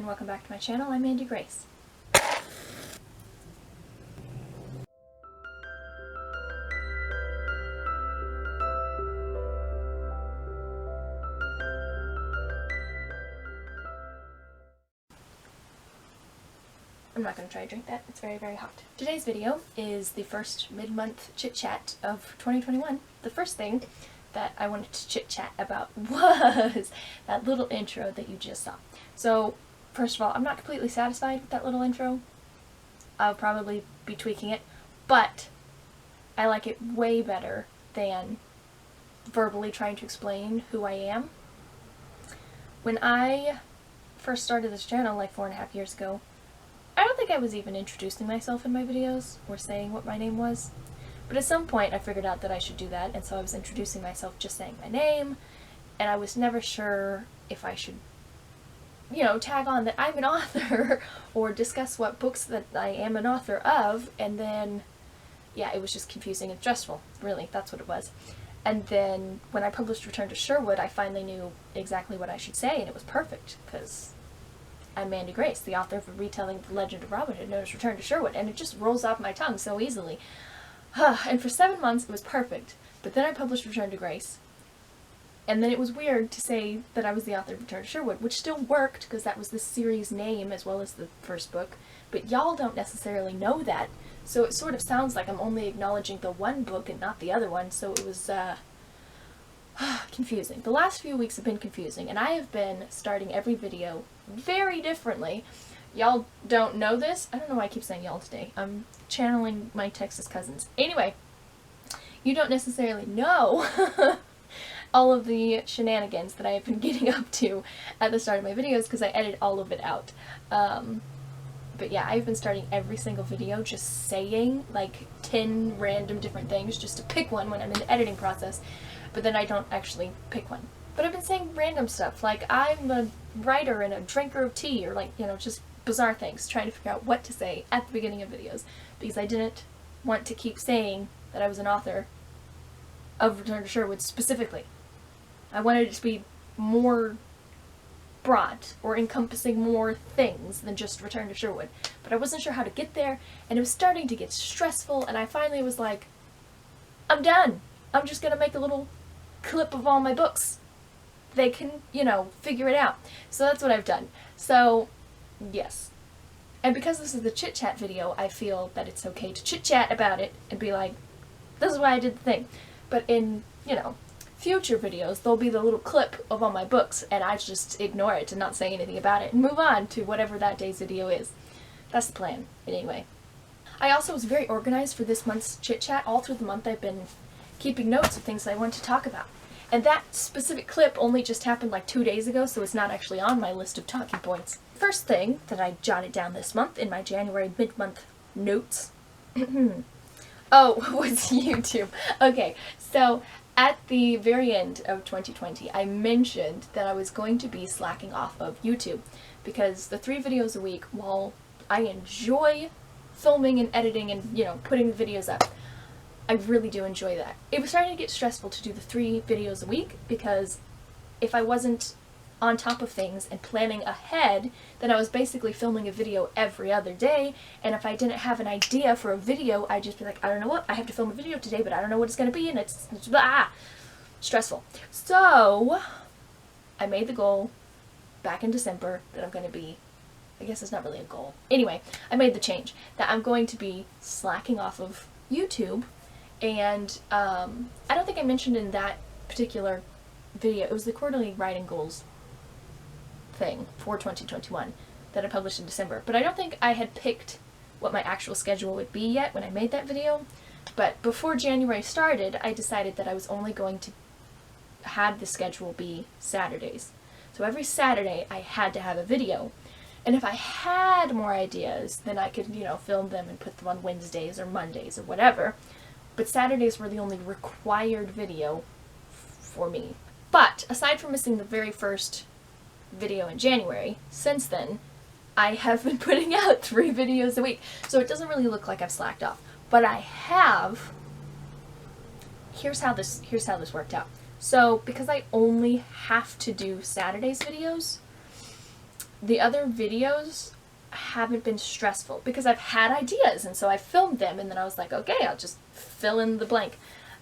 and welcome back to my channel. I'm Andy Grace. I'm not going to try to drink that. It's very, very hot. Today's video is the first mid-month chit-chat of 2021. The first thing that I wanted to chit-chat about was that little intro that you just saw. So, first of all, I'm not completely satisfied with that little intro. I'll probably be tweaking it, but I like it way better than verbally trying to explain who I am. When I first started this channel like 4.5 years ago, I don't think I was even introducing myself in my videos or saying what my name was. But at some point I figured out that I should do that, and so I was introducing myself just saying my name, and I was never sure if I should, tag on that I'm an author or discuss what books that I am an author of, and then, yeah, it was just confusing and stressful, really, that's what it was. And then when I published Return to Sherwood, I finally knew exactly what I should say, and it was perfect, because I'm Andy Grace, the author of a retelling of the Legend of Robin Hood known as Return to Sherwood, and it just rolls off my tongue so easily. And for 7 months it was perfect, but then I published Return to Grace, and then it was weird to say that I was the author of Return to Sherwood, which still worked because that was the series name as well as the first book, but y'all don't necessarily know that, so it sort of sounds like I'm only acknowledging the one book and not the other one, so it was confusing. The last few weeks have been confusing, and I have been starting every video very differently. Y'all don't know this. I don't know why I keep saying y'all today. I'm channeling my Texas cousins. Anyway, you don't necessarily know all of the shenanigans that I have been getting up to at the start of my videos because I edit all of it out. But yeah, I've been starting every single video just saying like 10 random different things just to pick one when I'm in the editing process, but then I don't actually pick one. But I've been saying random stuff, like I'm a writer and a drinker of tea, or just bizarre things, trying to figure out what to say at the beginning of videos, because I didn't want to keep saying that I was an author of Return to Sherwood specifically. I wanted it to be more broad, or encompassing more things than just Return to Sherwood, but I wasn't sure how to get there, and it was starting to get stressful, and I finally was like, I'm done! I'm just gonna make a little clip of all my books. They can, figure it out. So that's what I've done. So, yes. And because this is the chit-chat video, I feel that it's okay to chit-chat about it and be like, this is why I did the thing. But in, future videos, there'll be the little clip of all my books, and I just ignore it and not say anything about it and move on to whatever that day's video is. That's the plan, anyway. I also was very organized for this month's chit-chat. All through the month I've been keeping notes of things I want to talk about. And that specific clip only just happened like 2 days ago, so it's not actually on my list of talking points. First thing that I jotted down this month in my January mid-month notes was YouTube. Okay, so at the very end of 2020, I mentioned that I was going to be slacking off of YouTube, because the 3 videos a week, while I enjoy filming and editing and, putting the videos up, I really do enjoy that. It was starting to get stressful to do the 3 videos a week, because if I wasn't on top of things and planning ahead, then I was basically filming a video every other day, and if I didn't have an idea for a video, I'd just be like, I don't know what, I have to film a video today, but I don't know what it's going to be, and it's stressful. So, I made the goal back in December that I'm going to be, I guess it's not really a goal. Anyway, I made the change that I'm going to be slacking off of YouTube. And I don't think I mentioned in that particular video, it was the quarterly writing goals thing for 2021 that I published in December. But I don't think I had picked what my actual schedule would be yet when I made that video. But before January started, I decided that I was only going to have the schedule be Saturdays. So every Saturday I had to have a video. And if I had more ideas, then I could, film them and put them on Wednesdays or Mondays or whatever. But Saturdays were the only required video for me. But aside from missing the very first video in January, since then, I have been putting out 3 videos a week. So it doesn't really look like I've slacked off. But I have. Here's how this worked out. So because I only have to do Saturdays videos, the other videos haven't been stressful because I've had ideas, and so I filmed them, and then I was like, okay, I'll just fill in the blank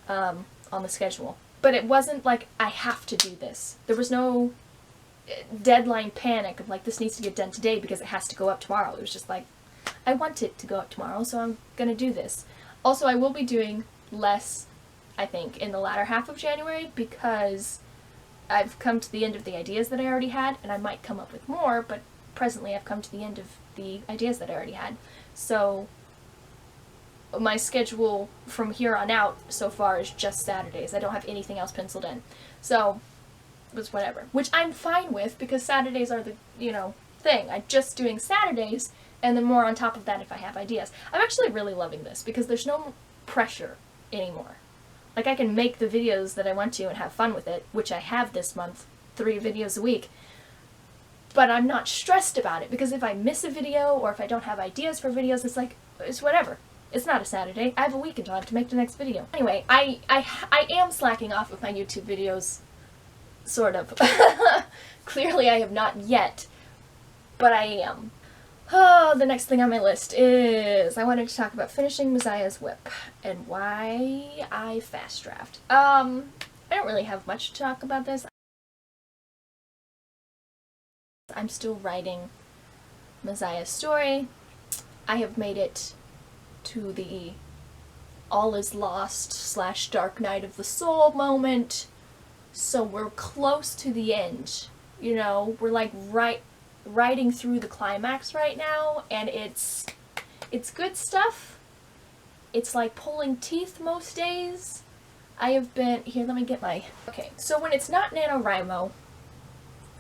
on the schedule. But it wasn't like I have to do this. There was no deadline panic of like, this needs to get done today because it has to go up tomorrow. It was just like, I want it to go up tomorrow, so I'm gonna do this. Also, I will be doing less, I think, in the latter half of January because I've come to the end of the ideas that I already had, and I might come up with more, but presently I've come to the end of the ideas that I already had. So my schedule from here on out so far is just Saturdays. I don't have anything else penciled in. So it was whatever. Which I'm fine with because Saturdays are the, thing. I'm just doing Saturdays and then more on top of that if I have ideas. I'm actually really loving this because there's no pressure anymore. Like, I can make the videos that I want to and have fun with it, which I have this month, 3 videos a week. But I'm not stressed about it because if I miss a video or if I don't have ideas for videos, it's like, it's whatever. It's not a Saturday. I have a week until I have to make the next video. Anyway, I am slacking off with my YouTube videos, sort of. Clearly I have not yet, but I am. Oh, the next thing on my list is I wanted to talk about finishing Maziah's whip and why I fast draft. I don't really have much to talk about this. I'm still writing Maziah's story. I have made it to the all is lost / dark night of the soul moment, so we're close to the end. We're like riding through the climax right now, and it's good stuff. It's like pulling teeth most days. I have been here, let me get my okay, so when it's not NaNoWriMo,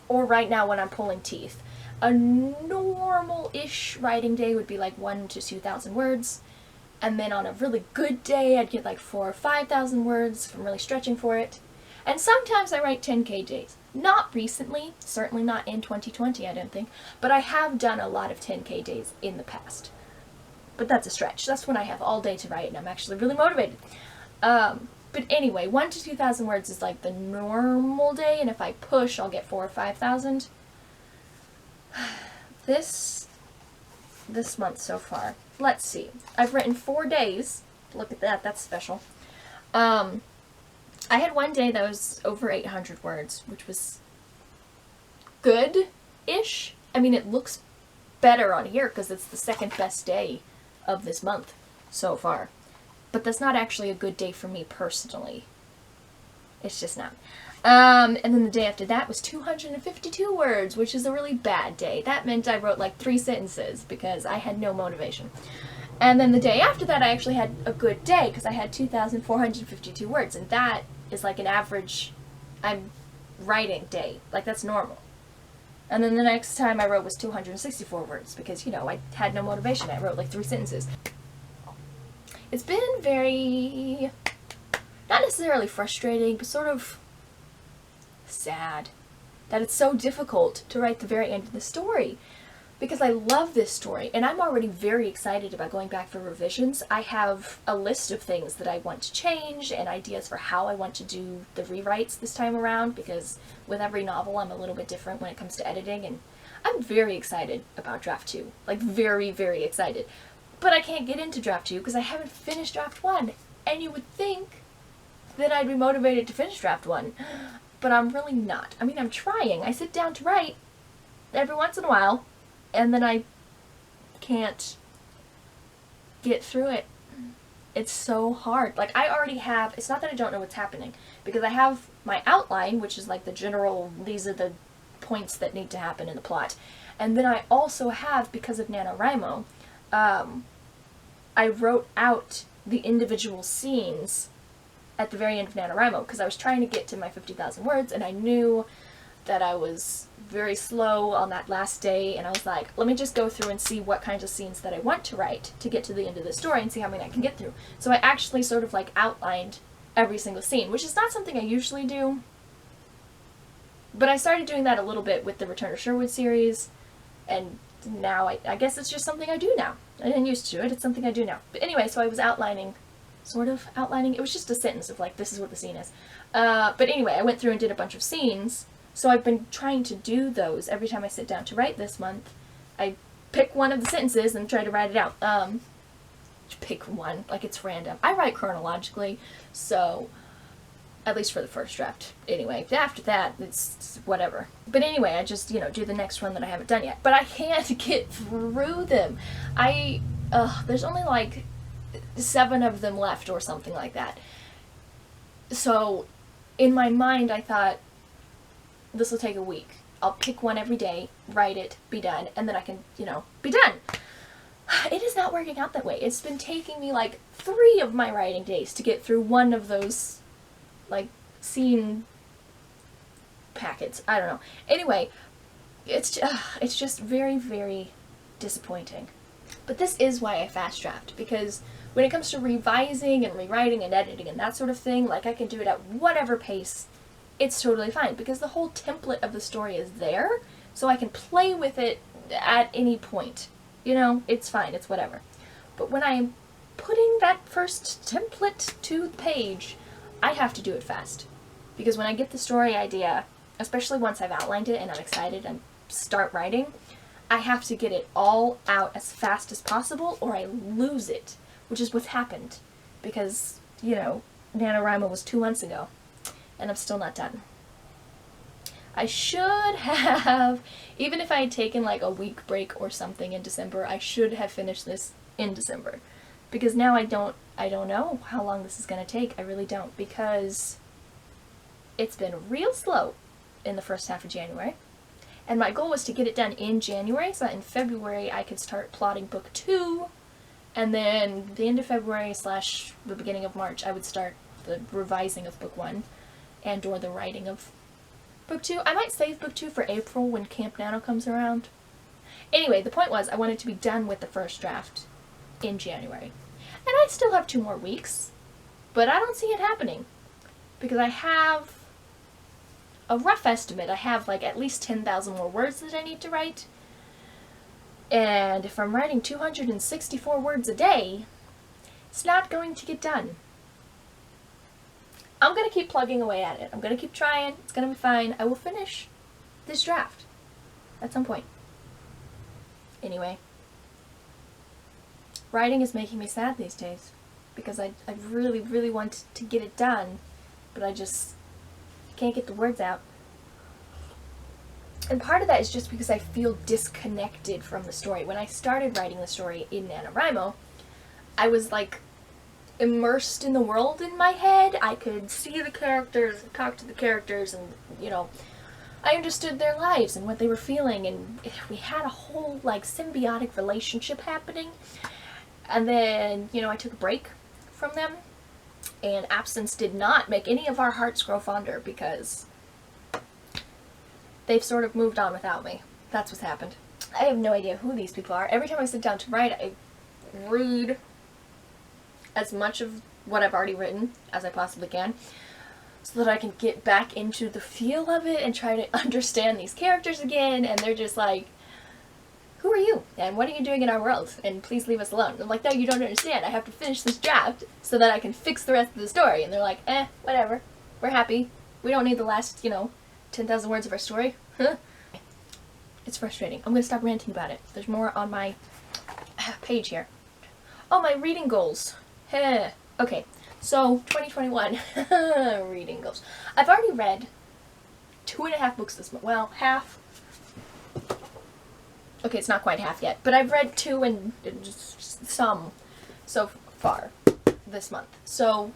or right now when I'm pulling teeth, a normal-ish writing day would be like 1,000 to 2,000 words, and then on a really good day I'd get like 4,000 or 5,000 words if I'm really stretching for it. And sometimes I write 10K days. Not recently, certainly not in 2020, I don't think, but I have done a lot of 10K days in the past. But that's a stretch. That's when I have all day to write and I'm actually really motivated. But anyway, 1,000 to 2,000 words is like the normal day, and if I push, I'll get 4,000 or 5,000. This month so far. Let's see. I've written 4 days. Look at that. That's special. I had one day that was over 800 words, which was good-ish. I mean, it looks better on here because it's the second best day of this month so far. But that's not actually a good day for me personally. It's just not. And then the day after that was 252 words, which is a really bad day. That meant I wrote like 3 sentences because I had no motivation. And then the day after that I actually had a good day because I had 2,452 words, and that is like an average I'm writing day. Like, that's normal. And then the next time I wrote was 264 words because, I had no motivation. I wrote like 3 sentences. It's been very, not necessarily frustrating, but sort of sad that it's so difficult to write the very end of the story. Because I love this story, and I'm already very excited about going back for revisions. I have a list of things that I want to change and ideas for how I want to do the rewrites this time around, because with every novel I'm a little bit different when it comes to editing, and I'm very excited about Draft 2. Like, very, very excited. But I can't get into Draft 2 because I haven't finished Draft 1, and you would think that I'd be motivated to finish Draft 1, but I'm really not. I mean, I'm trying. I sit down to write every once in a while, and then I can't get through it. It's so hard. Like, I already have, it's not that I don't know what's happening, because I have my outline, which is like the general, these are the points that need to happen in the plot. And then I also have, because of NaNoWriMo, I wrote out the individual scenes at the very end of NaNoWriMo, because I was trying to get to my 50,000 words, and I knew that I was very slow on that last day, and I was like, let me just go through and see what kinds of scenes that I want to write to get to the end of the story and see how many I can get through. So I actually sort of like outlined every single scene, which is not something I usually do, but I started doing that a little bit with the Return to Sherwood series, and now I guess it's just something I do now. I didn't used to do it, it's something I do now. But anyway, so I was outlining, sort of outlining, it was just a sentence of like, this is what the scene is. But anyway, I went through and did a bunch of scenes, So I've been trying to do those every time I sit down to write this month. I pick one of the sentences and try to write it out. Pick one, like it's random. I write chronologically, so at least for the first draft. Anyway, after that, it's whatever. But anyway, I just, do the next one that I haven't done yet. But I can't get through them. There's only like 7 of them left or something like that. So in my mind, I thought, this will take a week. I'll pick one every day, write it, be done, and then I can, be done. It is not working out that way. It's been taking me like 3 of my writing days to get through one of those, like, scene packets. I don't know. Anyway, it's just very, very disappointing. But this is why I fast draft, because when it comes to revising and rewriting and editing and that sort of thing, like, I can do it at whatever pace. It's totally fine, because the whole template of the story is there, so I can play with it at any point. It's fine, it's whatever. But when I'm putting that first template to the page, I have to do it fast. Because when I get the story idea, especially once I've outlined it and I'm excited and start writing, I have to get it all out as fast as possible or I lose it, which is what's happened. Because, NaNoWriMo was 2 months ago, and I'm still not done. I should have, even if I had taken like a week break or something in December, I should have finished this in December. Because now I don't know how long this is going to take. I really don't, because it's been real slow in the first half of January. And my goal was to get it done in January, so that in February I could start plotting book 2, and then the end of February / the beginning of March I would start the revising of book 1 and or the writing of book 2. I might save book 2 for April when Camp Nano comes around. Anyway, the point was I wanted to be done with the first draft in January. And I still have 2 more weeks, but I don't see it happening. Because I have a rough estimate. I have like at least 10,000 more words that I need to write. And if I'm writing 264 words a day, it's not going to get done. I'm going to keep plugging away at it. I'm going to keep trying. It's going to be fine. I will finish this draft at some point. Anyway, writing is making me sad these days because I really, really want to get it done, but I just can't get the words out. And part of that is just because I feel disconnected from the story. When I started writing the story in NaNoWriMo, I was like immersed in the world in my head. I could see the characters, talk to the characters, and, I understood their lives and what they were feeling, and we had a whole, like, symbiotic relationship happening. And then, I took a break from them, and absence did not make any of our hearts grow fonder because they've sort of moved on without me. That's what's happened. I have no idea who these people are. Every time I sit down to write, I read as much of what I've already written as I possibly can so that I can get back into the feel of it and try to understand these characters again, and they're just like, who are you? And what are you doing in our world? And please leave us alone. I'm like, no, you don't understand. I have to finish this draft so that I can fix the rest of the story. And they're like, whatever. We're happy. We don't need the last, 10,000 words of our story. It's frustrating. I'm going to stop ranting about it. There's more on my page here. Oh, my reading goals. Okay, so 2021 reading goals. I've already read 2.5 books this month. Well, half. Okay, it's not quite half yet, but I've read 2 and some so far this month. So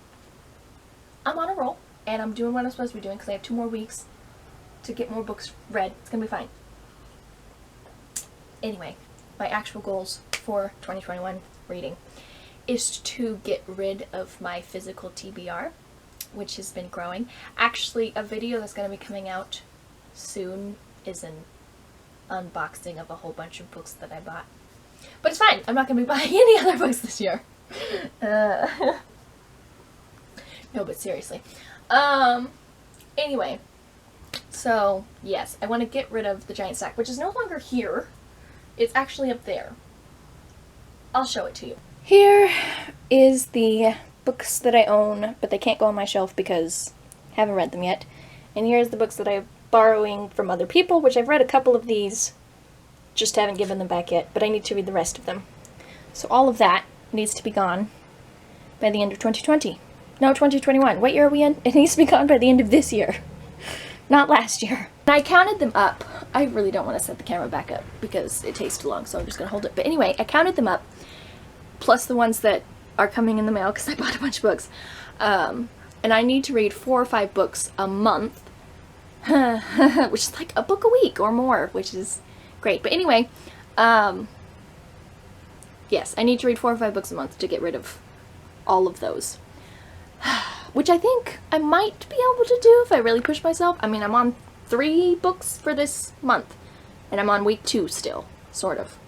I'm on a roll, and I'm doing what I'm supposed to be doing because I have 2 more weeks to get more books read. It's gonna be fine. Anyway, my actual goals for 2021 reading is to get rid of my physical TBR, which has been growing. Actually, a video that's going to be coming out soon is an unboxing of a whole bunch of books that I bought. But it's fine. I'm not going to be buying any other books this year. No, but seriously. Anyway, so yes, I want to get rid of the giant stack, which is no longer here. It's actually up there. I'll show it to you. Here is the books that I own, but they can't go on my shelf because I haven't read them yet. And here's the books that I borrowing from other people, which I've read a couple of these, just haven't given them back yet, but I need to read the rest of them. So all of that needs to be gone by the end of 2020. No, 2021. What year are we in? It needs to be gone by the end of this year, not last year. And I counted them up. I really don't want to set the camera back up because it takes too long, so I'm just going to hold it. But anyway, I counted them up, plus the ones that are coming in the mail because I bought a bunch of books. And I need to read 4 or 5 books a month, which is like a book a week or more, which is great. But anyway, yes, I need to read 4 or 5 books a month to get rid of all of those. Which I think I might be able to do if I really push myself. I mean, I'm on 3 books for this month, and I'm on week 2 still, sort of.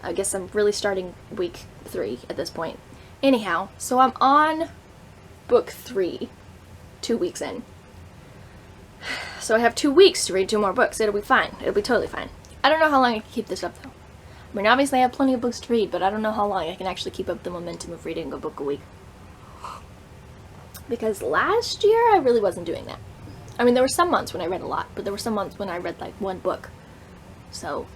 I guess I'm really starting week 3 at this point. Anyhow, so I'm on book 3, 2 weeks in. So I have 2 weeks to read 2 more books. It'll be fine. It'll be totally fine. I don't know how long I can keep this up, though. I mean, obviously I have plenty of books to read, but I don't know how long I can actually keep up the momentum of reading a book a week. Because last year, I really wasn't doing that. I mean, there were some months when I read a lot, but there were some months when I read, like, 1 book. So,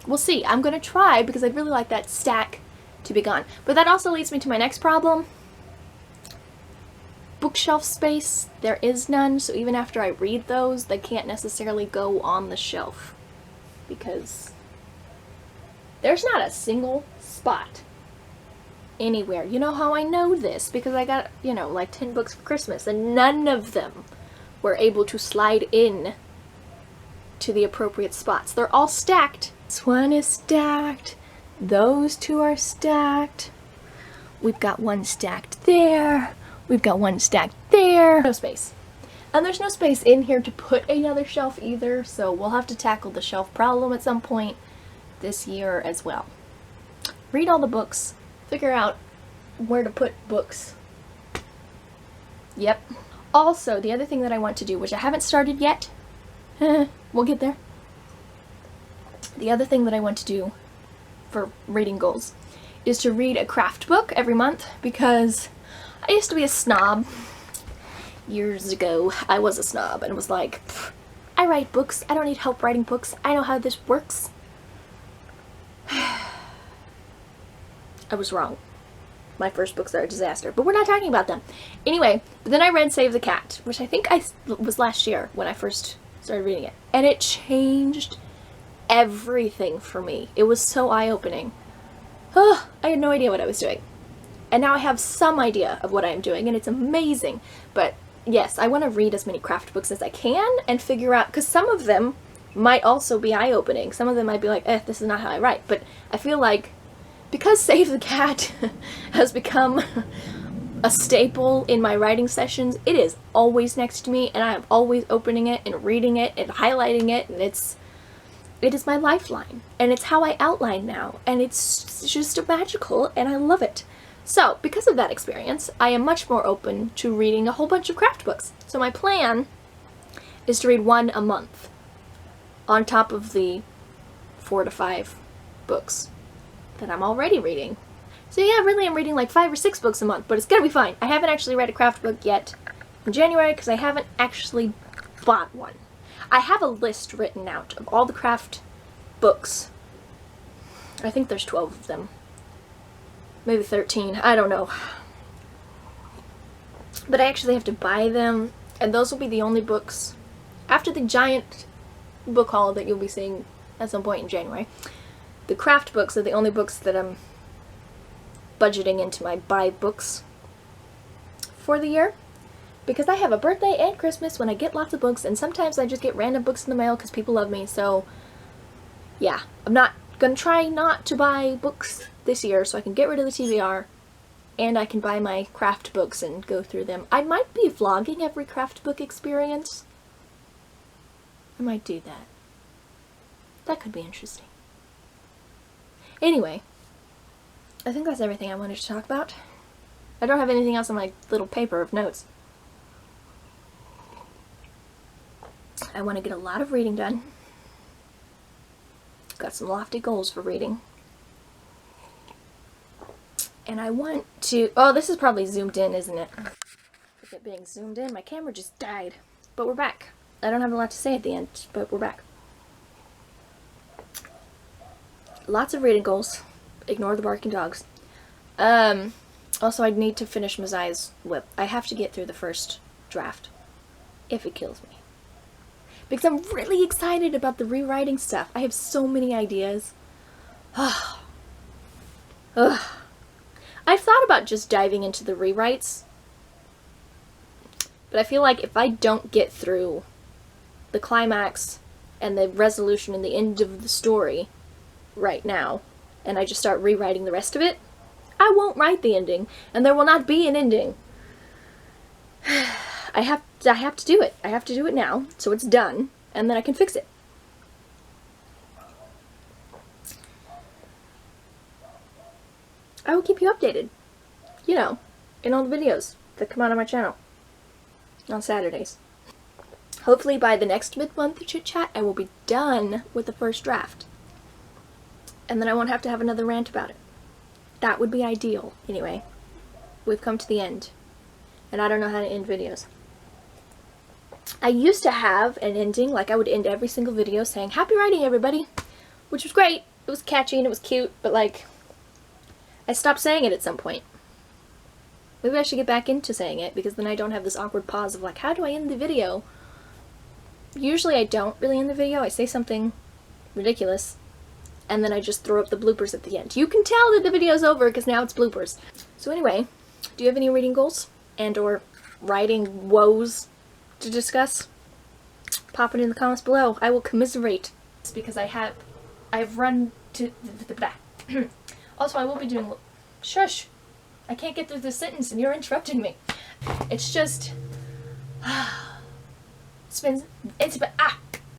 we'll see. I'm going to try, because I'd really like that stack to be gone. But that also leads me to my next problem. Bookshelf space. There is none, so even after I read those, they can't necessarily go on the shelf. Because there's not a single spot anywhere. You know how I know this? Because I got, you know, like 10 books for Christmas, and none of them were able to slide in to the appropriate spots. They're all stacked. This one is stacked. Those 2 are stacked. We've got 1 stacked there. We've got 1 stacked there. No space. And there's no space in here to put another shelf either, so we'll have to tackle the shelf problem at some point this year as well. Read all the books. Figure out where to put books. Yep. Also, the other thing that I want to do, which I haven't started yet, we'll get there. The other thing that I want to do for reading goals is to read a craft book every month, because I used to be a snob. Years ago, I was a snob and was like, I write books. I don't need help writing books. I know how this works. I was wrong. My first books are a disaster, but we're not talking about them. Anyway, but then I read Save the Cat, which I think was last year when I first started reading it. And it changed everything for me. It was so eye-opening. Oh, I had no idea what I was doing. And now I have some idea of what I'm doing, and it's amazing. But yes, I want to read as many craft books as I can and figure out, because some of them might also be eye-opening. Some of them might be like, this is not how I write. But I feel like, because Save the Cat has become a staple in my writing sessions, it is always next to me, and I am always opening it and reading it and highlighting it, and it is my lifeline, and it's how I outline now, and it's just magical, and I love it. So, because of that experience, I am much more open to reading a whole bunch of craft books. So my plan is to read 1 a month, on top of the 4 to 5 books that I'm already reading. So yeah, really I'm reading like 5 or 6 books a month, but it's gonna be fine. I haven't actually read a craft book yet in January because I haven't actually bought one. I have a list written out of all the craft books. I think there's 12 of them. Maybe 13, I don't know. But I actually have to buy them, and those will be the only books, after the giant book haul that you'll be seeing at some point in January. The craft books are the only books that I'm budgeting into my buy books for the year. Because I have a birthday and Christmas when I get lots of books, and sometimes I just get random books in the mail because people love me, so yeah. I'm not gonna try not to buy books this year so I can get rid of the TBR and I can buy my craft books and go through them. I might be vlogging every craft book experience. I might do that. That could be interesting. Anyway, I think that's everything I wanted to talk about. I don't have anything else on my little paper of notes. I want to get a lot of reading done. Got some lofty goals for reading. And I want to... Oh, this is probably zoomed in, isn't it? With it being zoomed in, my camera just died. But we're back. I don't have a lot to say at the end, but we're back. Lots of reading goals. Ignore the barking dogs. Also, I need to finish Maziah's whip. I have to get through the first draft. If it kills me. Because I'm really excited about the rewriting stuff. I have so many ideas. Ugh. I've thought about just diving into the rewrites. But I feel like if I don't get through the climax and the resolution and the end of the story right now, and I just start rewriting the rest of it, I won't write the ending, and there will not be an ending. I have to do it. I have to do it now, so it's done, and then I can fix it. I will keep you updated, you know, in all the videos that come out on my channel on Saturdays. Hopefully by the next mid-month chit-chat, I will be done with the first draft. And then I won't have to have another rant about it. That would be ideal. Anyway, we've come to the end. And I don't know how to end videos. I used to have an ending, like I would end every single video saying, "Happy writing, everybody!" Which was great. It was catchy and it was cute, but like, I stopped saying it at some point. Maybe I should get back into saying it, because then I don't have this awkward pause of like, how do I end the video? Usually I don't really end the video. I say something ridiculous, and then I just throw up the bloopers at the end. You can tell that the video's over because now it's bloopers. So anyway, do you have any reading goals and or writing woes to discuss? Pop it in the comments below. I will commiserate. It's because I've run to the back. Also, I will be doing... Shush! I can't get through this sentence and you're interrupting me. It's just... It's been...